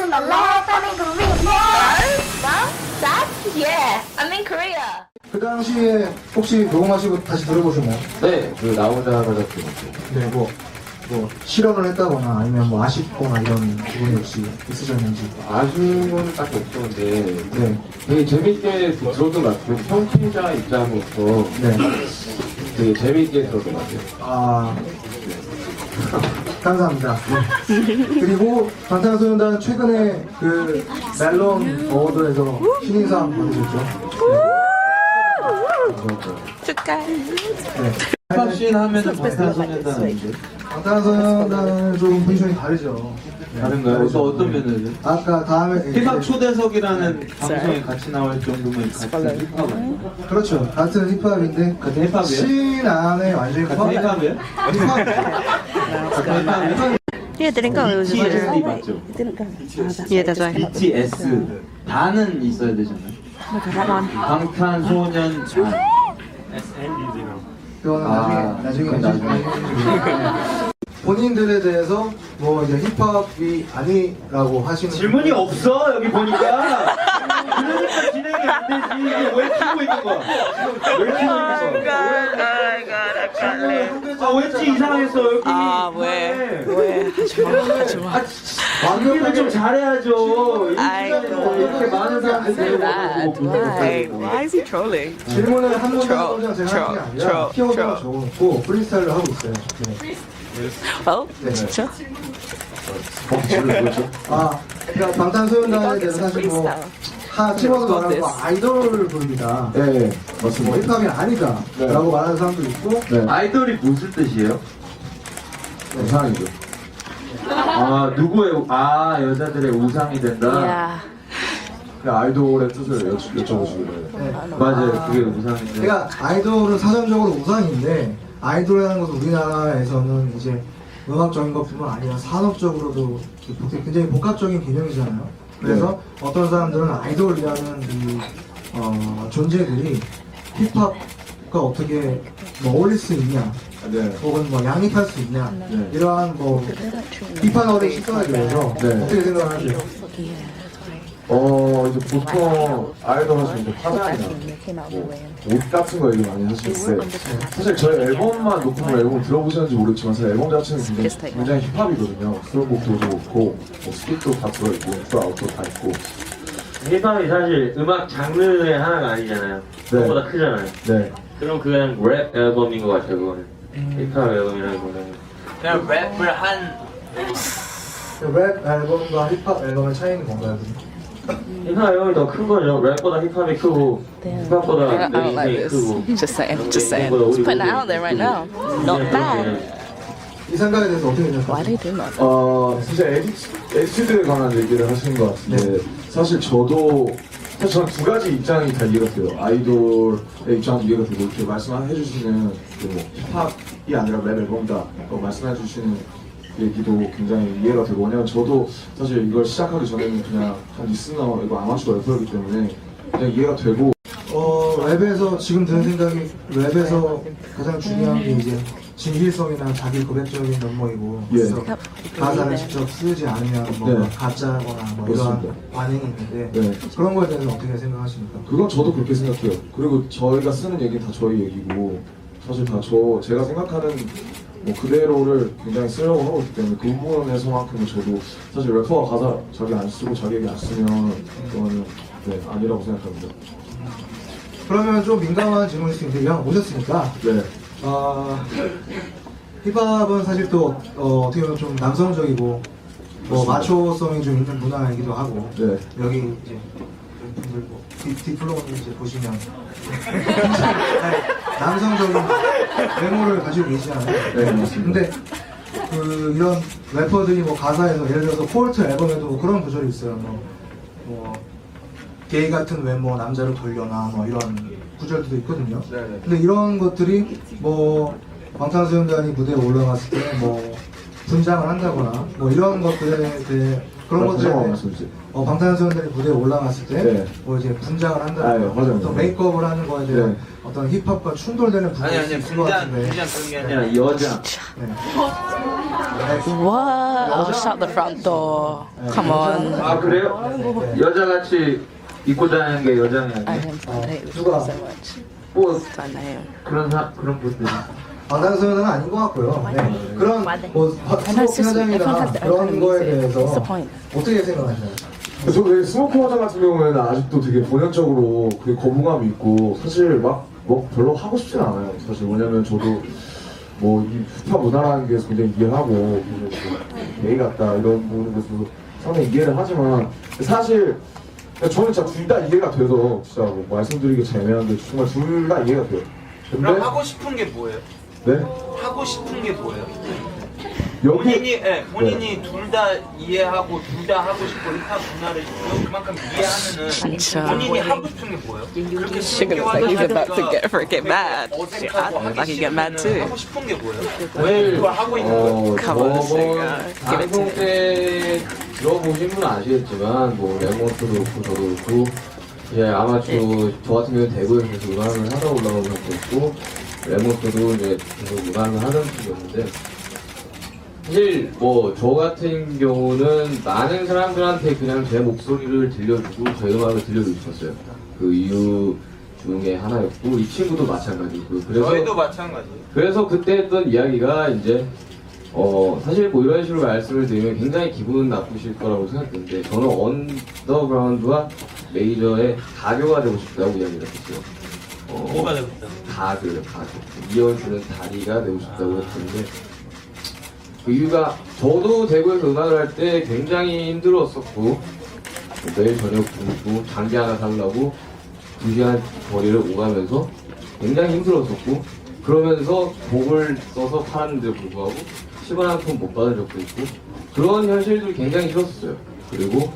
in the left, I'm in Korea. That's yeah. I'm in Korea. 그 당시에 혹시 녹음하시고 다시 들어보셨나요? 네, 그 나오자마자 들었죠. 네, 뭐 실험을 했다거나 아니면 뭐 아쉽거나 이런 부분이 혹시 있으셨는지. 아쉬운 건 딱히 없었는데 네, 되게 재밌게 들었던 것 같아요. 청취자 입장으로서 네. 되게 재밌게 들었던 것 같아요. 아, 감사합니다. 그리고 방탄소년단 최근에 그 멜론 어워드에서 신인상 받으셨죠? 축하해. 네. 힙합씬 하면은 방탄소년단 아닌데? 방탄소년단은 조금 포지션이 다르죠. 네. 다른가요? 어떤 면에서? 아까 다음에 힙합 초대석이라는 방송에 같이 나올 정도면 같은 힙합은? 그렇죠. 같은 힙합인데 같은 힙합이에요? 신 안에 완전히 같은 힙합이에요? 힙합. 같은 힙합이에요? Yeah, didn't go. It was BTS 맞죠? didn't go. Yeah, that's right. BTS 단은 있어야 되잖아요. 방탄소년단 그거는 아, 나중에 그건 나중에. 본인들에 대해서 뭐 이제 힙합이 아니라고 하시는 질문이 없어 여기 보니까. 그러니까 진행이 안 되지. 이게 왜 키고 있는 거야? 왜 키고 있는 거야? 왜 지 이상했어 여기? 아, 왜? 하지마. 완벽하게 좀 잘해야죠. 이 아이고. 시간에 이렇게 많은 사람들이 Why is he trolling? 질문을 한 문장 Troll, 한 문장 제가 하는 게 아니라 troll, 키워드만 troll. 적어놓고 프리스타일을 하고 있어요. 네. Oh, 네. 진짜? 아, 그러니까 방탄소년단에 대해서 사실 뭐 찍어서 말하는 거 아이돌 그룹이다. 네, 네, 뭐 맞습니다. 힙합이 아니다. 네. 라고 말하는 사람도 있고 네, 아이돌이 무슨 뜻이에요? 우상이죠. 아 누구의 여자들의 우상이 된다. Yeah. 그 아이돌의 뜻을 여쭤보시길래. 네. 맞아요. 그게 우상인데. 그러니까 아이돌은 사전적으로 우상인데 아이돌이라는 것은 우리나라에서는 이제 음악적인 것뿐만 아니라 산업적으로도 굉장히 복합적인 개념이잖아요. 그래서 어떤 사람들은 아이돌이라는 이 존재들이 힙합과 어떻게 뭐 어울릴 수 있냐, 네. 혹은 뭐 양립할 수 있냐, 네. 이러한 뭐 비판어를 시선에 대해서 네. 어떻게 생각하세요? 이제 보통 아이돌 하시면 이제 화장이나 옷 같은 거 얘기 많이 하시는데 사실 저희 앨범만 녹음 앨범 들어보셨는지 모르겠지만 사실 앨범 자체는 굉장히 힙합이거든요. 수록곡도 좋고 뭐 스kit도 다 들어있고 인트로 아웃도 다 있고. 힙합이 사실 음악 장르의 하나가 아니잖아요. 그것보다 크잖아요. 네. 그럼 그냥 랩 앨범인 것 같아요, 그거는. 힙합 앨범이라기보다는. 그냥 랩을 한 랩 앨범과 힙합 앨범의 차이는 뭔가요? 힙합 앨범이 더 큰 거죠. 랩보다 힙합이 크고, 힙합보다 I don't like 랩이 this. 크고. Just saying. Just saying. Just putting it out there right now. Not bad. 이 생각에 대해서 어떻게 Why 생각하세요? they do that? 진짜 에티튜드에 관한 얘기를 하시는 것 같은데 사실 저도 사실 저는 두 가지 입장이 다 이해가 돼요. 아이돌의 입장도 이해가 되고 이렇게 말씀해 주시는 그 힙합이 아니라 랩 앨범다 말씀해 주시는 얘기도 굉장히 이해가 되고 왜냐면 저도 사실 이걸 시작하기 전에는 그냥 한 리스너 이거 아마추어 래퍼였기 때문에 그냥 이해가 되고 랩에서 지금 드는 생각이 랩에서 가장 중요한 게 이제 진실성이나 자기 고백적인 면모이고 예. 그래서 가사를 직접 쓰지 않으면 뭐 네. 가짜거나 뭐 이러한 그렇습니다. 반응이 있는데 네. 그런 거에 대해서 어떻게 생각하십니까? 그건 저도 그렇게 생각해요. 그리고 저희가 쓰는 얘기는 다 저희 얘기고 사실 다 제가 생각하는 뭐 그대로를 굉장히 쓰려고 하고 있기 때문에 그 부분에서만큼은 저도 사실 래퍼가 가사 자기 안 쓰고 자기 얘기 안 쓰면 그거는 아니라고 생각합니다. 그러면 좀 민감한 질문일 수 있는데 이왕 오셨으니까 네. 힙합은 사실 또 어떻게 보면 좀 남성적이고 뭐 마초성이 좀 있는 문화이기도 하고 네. 여기 이제 분들 뭐 디플로님 이제 보시면 남성적인 외모를 가지고 계시잖아요. 네, 맞습니다. 근데 그 이런 래퍼들이 뭐 가사에서 예를 들어서 폴트 앨범에도 뭐 그런 구절이 있어요. 뭐 게이 같은 외모 남자를 돌려놔 뭐 이런 구절도 있거든요. 네네. 근데 이런 것들이 뭐 방탄소년단이 무대에 올라갔을 때 뭐 분장을 한다거나 뭐 이런 것들에 대해 그런 것들에 대해 말씀이지. 방탄소년단이 무대에 올라갔을 때 네. 뭐 이제 분장을 아, 예, 한다든가 맞아요. 어떤 메이크업을 하는 거에 대한 네. 어떤 힙합과 충돌되는 부분이 아니 있을 것 같은데 그런 게 아니라 여자. 네. What? Oh, shut the front door. Come on. 아 그래요? 여자같이 입고 다니는 게 여자는 I 아니에요? hate this 누가? so much. 뭐 I know him. 그런 분들. 방탄소년단은 아닌 것 같고요. 네. 그런 뭐 스모키 화장이나 그런 거에 대해서 What's the point? 어떻게 생각하시나요? 저 되게 스모키 화장 같은 경우에는 아직도 되게 본연적으로 되게 거부감이 있고 사실 막 뭐 별로 하고 싶진 않아요. 사실 왜냐면 저도 뭐 이 힙합 문화라는 게 굉장히 이해하고 게이 같다 이런 부분에 대해서 상당히 이해를 하지만 사실 저는 진짜 둘 다 이해가 돼서 진짜 뭐 말씀드리기 참 애매한데 정말 둘 다 이해가 돼요. 근데 그럼 하고 싶은 게 뭐예요? 네 하고 싶은 게 뭐예요? 여기 본인이 둘 다 이해하고 둘 다 하고 싶고 힙합 문화를 그만큼 이해하면은 진짜. 본인이 하고 싶은 게 뭐예요? 그렇게 Sugar looks like he's about to get mad. Shit, I look like he get mad too. 하고 싶은 게 뭐예요? 왜 왜 그걸 하고 있는 거예요? Come on, 저번 singer. Give it to 방송 me. 때 들어보신 분은 아시겠지만 뭐 레몬트도 그렇고 저도 그렇고 이제 아마 저 같은 경우는 대구에서 계속 음악을 하다 올라오는 것도 있고 레몬트도 이제 계속 음악을 하던 분이었는데 사실 뭐 저 같은 경우는 많은 사람들한테 그냥 제 목소리를 들려주고 제 음악을 들려주고 싶었어요. 그 이유 중에 하나였고 이 친구도 마찬가지고 저희도 마찬가지예요. 그래서 그때 했던 이야기가 이제 사실 뭐 이런 식으로 말씀을 드리면 굉장히 기분 나쁘실 거라고 생각했는데 저는 언더그라운드와 메이저의 가교가 되고 싶다고 이야기를 했어요. 뭐가 되고 있다? 가교. 이어주는 다리가 되고 싶다고 했는데 그 이유가 저도 대구에서 음악을 할 때 굉장히 힘들었었고 매일 저녁 굶고 장기 하나 살려고 2시간 거리를 오가면서 굉장히 힘들었었고 그러면서 곡을 써서 팔았는데 불구하고 10원 한 푼 못 받은 적도 있고 그런 현실들이 굉장히 싫었어요. 그리고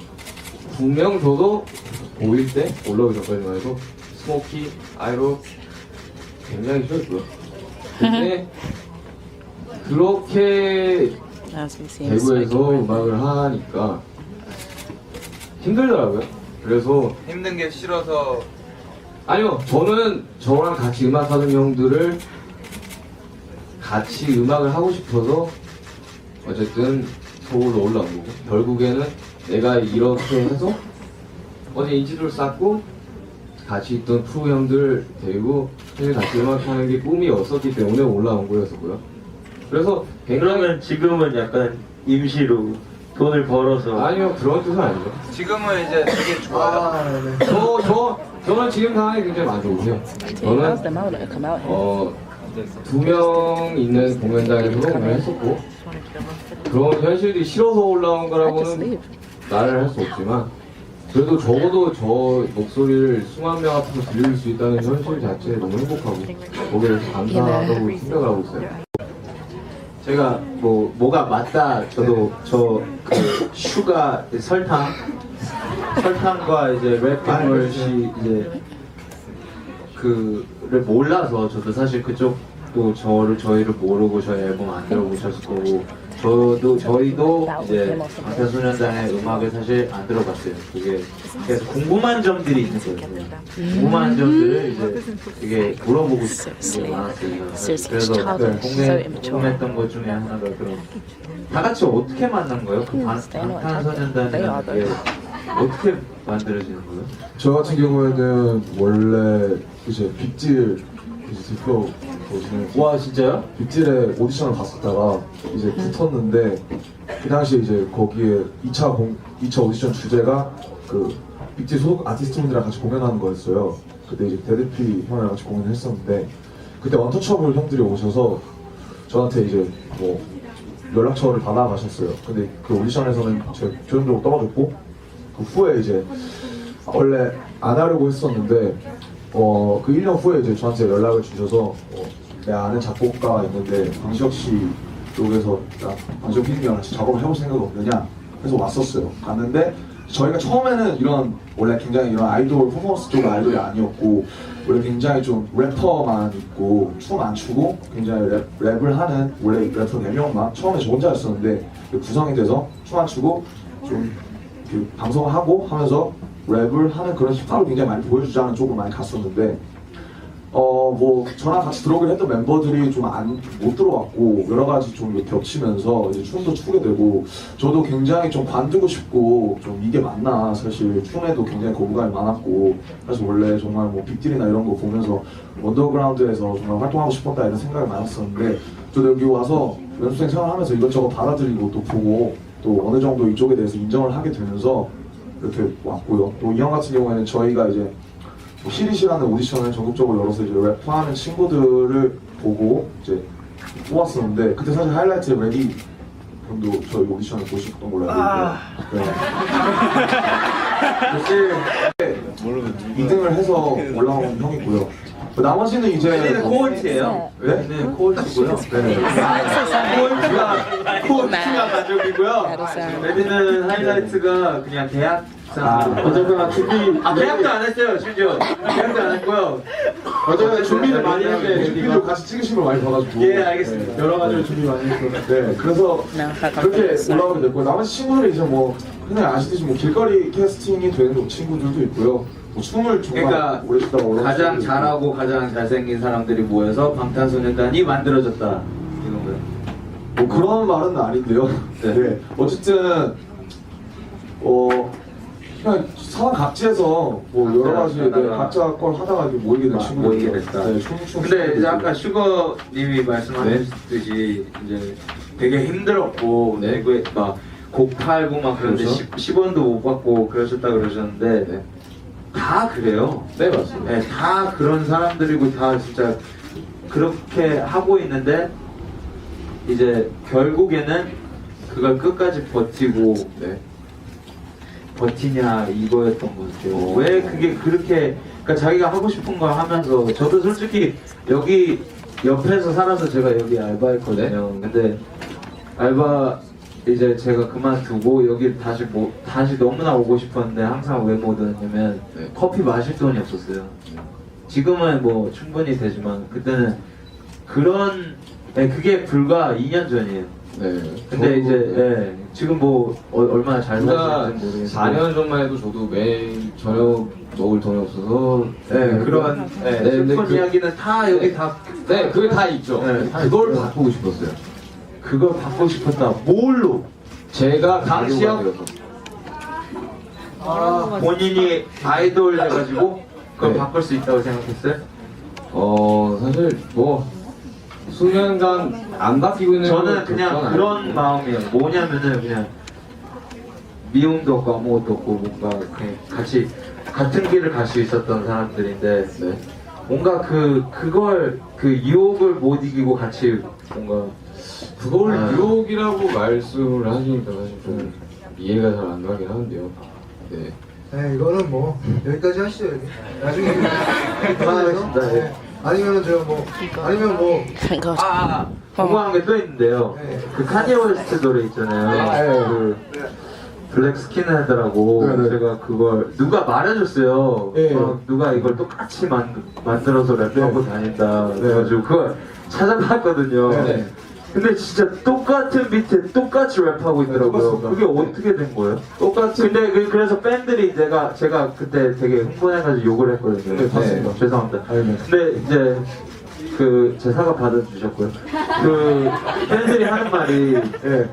분명 저도 보일 때 올라오기 전까지만 해도 스모키, 아이로 굉장히 싫었고요. 근데 그렇게 As we see him 대구에서 smoking. 음악을 하니까 힘들더라고요. 그래서 힘든 게 싫어서 아니요, 저는 저랑 같이 음악하는 형들을 같이 음악을 하고 싶어서 어쨌든 서울로 올라온 거고 결국에는 내가 이렇게 해서 어제 인지도를 쌓고 같이 있던 프로 형들 데리고 사실 같이 음악하는 게 꿈이었었기 때문에 올라온 거였었고요. 그래서 굉장히 그러면 지금은 약간 임시로 돈을 벌어서 아니요, 그런 뜻은 아니죠. 지금은 이제 되게 좋아요. 네. 저는 지금 상황이 굉장히 만족해요. How's 저는 the melody come out here? 2명 있는 공연장에서도 공연했었고 그런 현실이 싫어서 올라온 I just 거라고는 leave. 말을 할 수 없지만 그래도 적어도 저 목소리를 수만 명 앞에서 들릴 수 있다는 현실 자체에 너무 행복하고 거기에 대해서 감사하다고 생각하고 있어요. 제가 뭐가 맞다 저도 저 그 슈가 설탕과 이제 랩핑걸이 이제 그를 몰라서 저도 사실 그쪽도 저희를 모르고 저희 앨범 안 들어보셨을 거고 저희도 이제 방탄소년단의 음악을 사실 안 들어봤어요. 그게 그래서 궁금한 점들이 있는 거예요. 궁금한 점들을 이제 되게 물어보고 싶은 게 많았어요. 그래서 궁금했던 것 중에 하나가 그런 다 같이 어떻게 만난 거예요? 그 방탄소년단이라는 게 어떻게 만들어지는 거예요? 저 같은 경우에는 원래 이제 빅질 이제 대표 보시는 와 진짜요? 빅질에 오디션을 갔었다가 이제 붙었는데 그 당시에 이제 거기에 2차 오디션 주제가 그 빅질 소속 아티스트분들이랑 같이 공연하는 거였어요. 그때 이제 데드피 형이랑 같이 공연을 했었는데 그때 언터처블 형들이 오셔서 저한테 이제 뭐 연락처를 받아가셨어요. 근데 그 오디션에서는 제가 조연적으로 떨어졌고 그 후에 이제 원래 안 하려고 했었는데 그 1년 후에 이제 저한테 연락을 주셔서 내 아는 작곡가가 있는데 방시혁 씨 쪽에서 방시혁 PD랑 같이 작업을 해볼 생각이 없느냐 해서 왔었어요. 갔는데 저희가 처음에는 이런 원래 굉장히 이런 아이돌 퍼포먼스 쪽 아이돌이 아니었고 원래 굉장히 좀 래퍼만 있고 춤 안 추고 굉장히 랩을 하는 원래 래퍼 4명만 처음에 저 혼자였었는데 구성이 돼서 춤 안 추고 좀 그 방송하고 하면서 랩을 하는 그런 힙합을 굉장히 많이 보여주자는 쪽으로 많이 갔었는데 뭐 저랑 같이 들어오긴 했던 멤버들이 좀 못 들어왔고 여러 가지 좀 겹치면서 이제 춤도 추게 되고 저도 굉장히 좀 관두고 싶고 좀 이게 맞나 사실 춤에도 굉장히 거부감이 많았고 사실 원래 정말 뭐 빅딜이나 이런 거 보면서 언더그라운드에서 정말 활동하고 싶었다 이런 생각이 많았었는데 저도 여기 와서 연습생 생활하면서 이것저것 받아들이고 또 보고 또 어느 정도 이쪽에 대해서 인정을 하게 되면서 이렇게 왔고요. 또 이 형 같은 경우에는 저희가 이제 시리시라는 오디션을 전국적으로 열어서 이제 래퍼하는 친구들을 보고 이제 뽑았었는데 그때 사실 하이라이트 레디 분도 저희 오디션을 보셨던 걸로 알고 있는데 사실 2등을 해서 올라온 형이고요. 나머지는 이제 레디는 코올트예요. 네? 레디는 코올트고요. 네. 코올트가 가족이고요. 레디는 하이라이트가 그냥 대학 어쨌거나 준비 계약도 안 했어요, 심지어. 계약도 안 했고요. 어쩌면 준비를 많이 네, 했는데 뮤직비디오 같이 찍으신 걸 많이 봐가지고 예, 알겠습니다. 네, 여러 가지로 준비 많이 했었는데 네, 그래서 그렇게 올라오게 됐고 나머지 친구들이 이제 뭐 그냥 아시듯이 뭐 길거리 캐스팅이 되는 친구들도 있고요 뭐 춤을 정말 그러니까 오래 추다가 올라온 가장 친구들도 잘하고 가장 잘생긴 사람들이 모여서 방탄소년단이 만들어졌다 이런 거요. 있고. 뭐 그런 말은 아닌데요 네. 네. 어쨌든 그냥 상황 각지에서 뭐 여러 가지 네, 각자 걸 하다가 이렇게 모이게 된 친구들 모이게 됐다. 네, 근데 이제 아까 슈거님이 말씀하셨듯이 이제 되게 힘들었고 네. 그리고 막곡 팔고 막 그런데 그렇죠. 10원도 못 받고 그러셨다 그러셨는데 네. 다 그래요. 네, 맞습니다. 네, 다 그런 사람들이고 다 진짜 그렇게 하고 있는데 이제 결국에는 그걸 끝까지 버티고 네. 버티냐 이거였던 것 같아요. 왜 그게 그렇게 그러니까 자기가 하고 싶은 걸 하면서 저도 솔직히 여기 옆에서 살아서 제가 여기 알바했거든요. 근데 알바 이제 제가 그만두고 여기 다시 너무나 오고 싶었는데 항상 왜 못 왔냐면 네. 커피 마실 돈이 없었어요. 지금은 뭐 충분히 되지만 그때는 그런 그게 불과 2년 전이에요. 네. 근데 저도, 이제 네. 지금 뭐 얼마나 잘 제가 사시는지 모르겠는데 4년 전만 해도 저도 매일 저녁 먹을 돈이 없어서 그런 네, 근데 슬픈 이야기는 다 여기 다 네, 그게 다 있죠. 네, 다 그걸 있어요. 바꾸고 싶었어요. 그걸 받고 싶었다. 뭘로? 제가 당시요? 가려고 본인이 아이돌 돼가지고 그걸 네. 바꿀 수 있다고 생각했어요? 사실 뭐 수년간 안 바뀌고 있는 저는 건 그냥 그런 마음이에요. 뭐냐면은 그냥 미움도 없고 아무것도 없고 뭔가 그냥 같이 같은 길을 갈 수 있었던 사람들인데 네. 뭔가 그걸 그 유혹을 못 이기고 같이 뭔가 그걸 아. 유혹이라고 말씀을 하시니까 사실 좀 이해가 잘 안 가긴 하는데요. 네. 네, 이거는 뭐 여기까지 하시죠. 여기. 나중에 그만하겠습니다. 네. 아니면 제가 뭐 아니면 뭐 궁금한 게 또 있는데요. 네. 그 카니에 웨스트 노래 있잖아요. 네. 그 블랙 스킨헤드라고 네, 네. 제가 그걸 누가 말해줬어요. 네. 누가 이걸 똑같이 만들어서 랩하고 다닌다. 그래가지고 그걸 찾아봤거든요. 네. 근데 진짜 똑같은 비트에 똑같이 랩하고 있더라고요. 똑같습니다. 그게 어떻게 된 거예요? 똑같이 근데 그래서 팬들이 제가 그때 되게 흥분해가지고 욕을 했거든요. 네, 맞습니다. 죄송합니다. 네. 근데 이제 제 사과 받아주셨고요. 그 팬들이 하는 말이 네.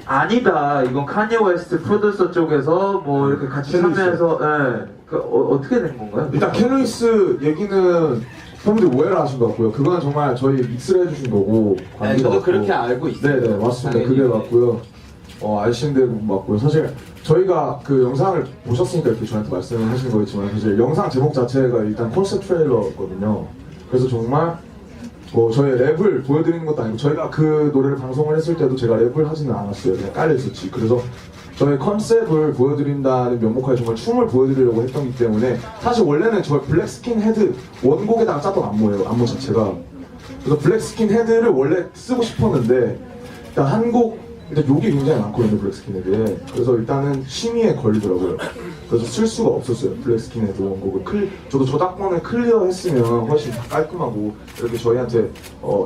아니다. 이건 카니에 웨스트 프로듀서 쪽에서 뭐 이렇게 같이 캔리스. 참여해서 어떻게 된 건가요? 일단 캔루이스 얘기는 팬분들이 오해를 하신 것 같고요. 그건 정말 저희 믹스를 해주신 거고. 관계가 저도 맞고. 그렇게 알고 있어요. 네네 맞습니다. 당연히. 그게 맞고요. 아시는 대로 맞고요. 사실 저희가 그 영상을 보셨으니까 이렇게 저한테 말씀을 하시는 거겠지만 사실 영상 제목 자체가 일단 콘셉트 트레일러거든요. 그래서 정말 저희 랩을 보여드리는 것도 아니고 저희가 그 노래를 방송을 했을 때도 제가 랩을 하지는 않았어요. 그냥 깔려있었지. 그래서 저희 컨셉을 보여드린다는 면목하에 정말 춤을 보여드리려고 했던 기 때문에 사실 원래는 저희 블랙스킨 헤드 원곡에다가 짰던 안무 자체가 그래서 블랙스킨 헤드를 원래 쓰고 싶었는데 일단 일단 욕이 굉장히 많거든요 블랙스킨 헤드에. 그래서 일단은 심의에 걸리더라고요. 그래서 쓸 수가 없었어요 블랙스킨 헤드 원곡을. 저도 저작권을 클리어했으면 훨씬 깔끔하고 이렇게 저희한테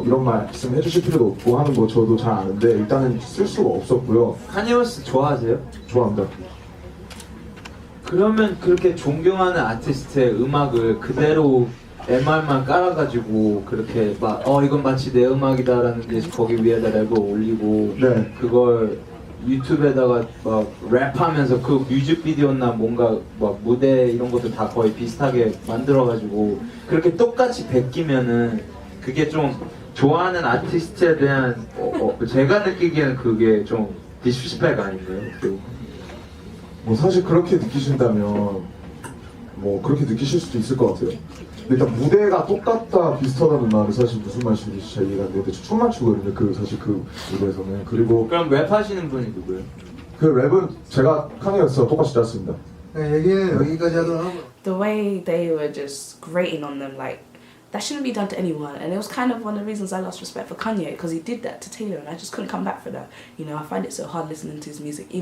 이런 말씀 해주실 필요도 없고 하는 거 저도 잘 아는데 일단은 쓸 수가 없었고요. 카니에 웨스트 좋아하세요? 좋아합니다. 그러면 그렇게 존경하는 아티스트의 음악을 그대로 MR만 깔아가지고 그렇게 막 이건 마치 내 음악이다라는 게 거기 위에다 랩을 올리고 네. 그걸 유튜브에다가 막 랩하면서 그 뮤직비디오나 뭔가 막 무대 이런 것도 다 거의 비슷하게 만들어가지고 그렇게 똑같이 베끼면은 그게 좀 좋아하는 아티스트에 대한 제가 느끼기에는 그게 좀 디스리스펙 아닌가요? 뭐 사실 그렇게 느끼신다면 뭐 그렇게 느끼실 수도 있을 것 같아요. 근데 일단 무대가 똑같다 비슷하다는 말은 사실 무슨 말씀인지 잘 이해가 안 되는데 저 춤만 추거든요. 그 사실 그 무대에서는. 그리고 그럼 랩하시는 분이 누구예요? 그 랩은 제가 카니어스와 똑같이 짰습니다. 네, 얘기는 여기까지 하도록 하고. The way they were just grating on them, like, that shouldn't be done to anyone. And it was kind of one of the reasons I lost respect for Kanye, because he did that to Taylor, and I just couldn't come back for that. You know, I find it so hard listening to his music, even